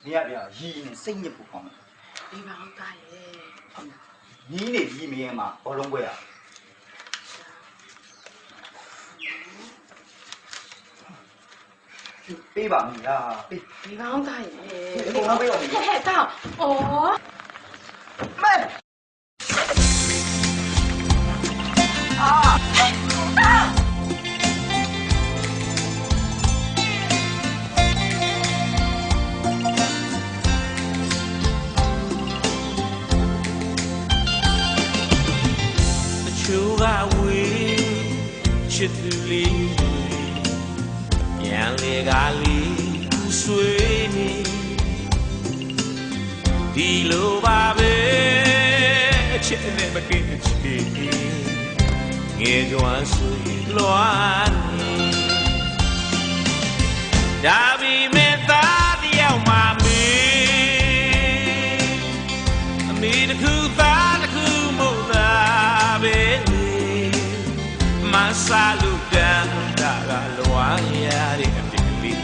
你呀呀，一年生意不好嘛？你帮我打耶。你那一面嘛，好龙贵啊！背吧你呀，背。你帮我打耶。你帮我背吧你。嘿嘿，到哦。慢。啊！到。ချစ်သူလေးပြန်လေကားလေးဆွေးနေဒီလိုပါပဲအချစ်နဲ့မကင်းချစ်ငယ်ကျွမ်းဆွေးလွှမ်းနေဒါပေမဲ့သားတယောက်မှမေအမေတခုသားတခုမို့သာပဲMasalu dan dagaluan ya di kepili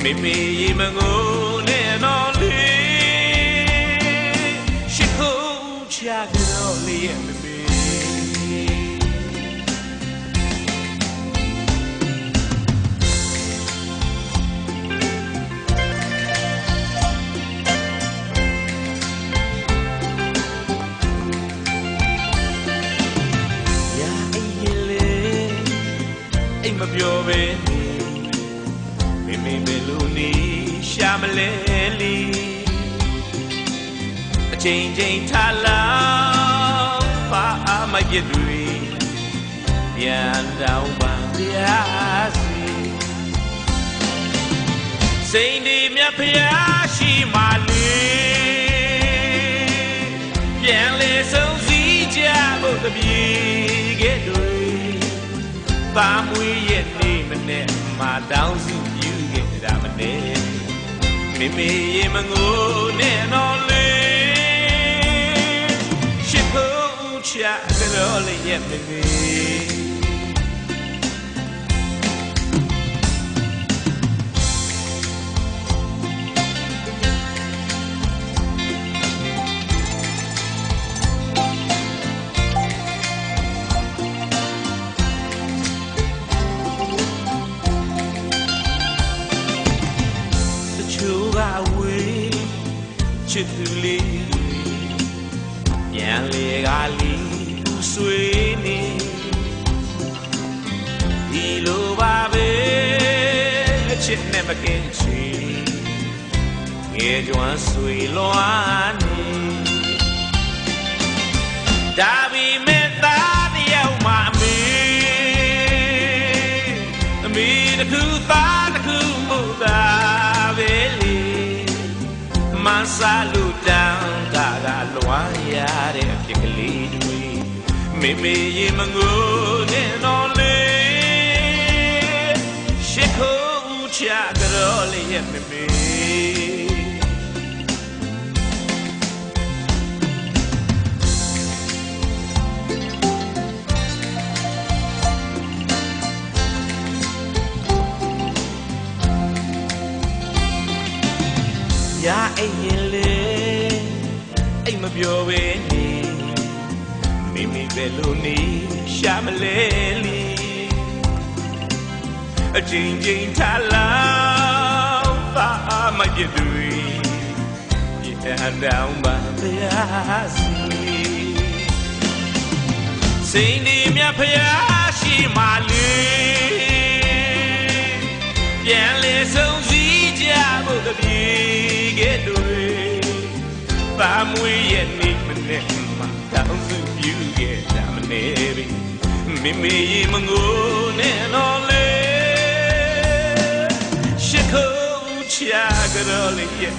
mimi mengone noli shiku chagoli mimiမပြောပဲမိမိပဲလို့နေရှာမလဲလီအချိန်ချင်းထားလောက်ပါမပြည့်တွေပြန်တောင်းပါဗျာစီစိတ်ဒီမြတ်ဖျားရှိမှလေပြန်လေဆုံးစည်းကြဖို့တပြေခဲ့တွေပါမွေးရဲ့နေမနဲ့မာတောင်းစုပြူခဲ့တာမနဲ့မိမိရေမငိုနဲ့တော့လေရှိဖို့ချာကြောလေးရဲ့မိမိချစ်သူလေးပြန်လေကားလေးဆွေးနေဒီလိုပါပဲအချစ်နဲ့မကင်းချီငယ်ကျွမ်းဆွေလွှမ်းနေဒါပေမဲ့သားတယောက်မှအမေတခုသားတခုမို့သာပဲလေMasalu dan dagaluan ya de pikli dui mimi ye mangone no le shiko ucha grole ye mimi Ya ayele ay mabyo be ni mimi beluni shamaleli a jing jing thala fa ma yedui ya down ba yasi sing ni mya phaya shi ma le pian le song si ja bo de bi get away ပါမွေးရဲ့နေမနဲ့မှာတောင်းစုပြူခဲ့တာမနေပြီမိမိရေမငိုနဲ့တော့လေရှိခိုးချာကြတော့လေရဲ့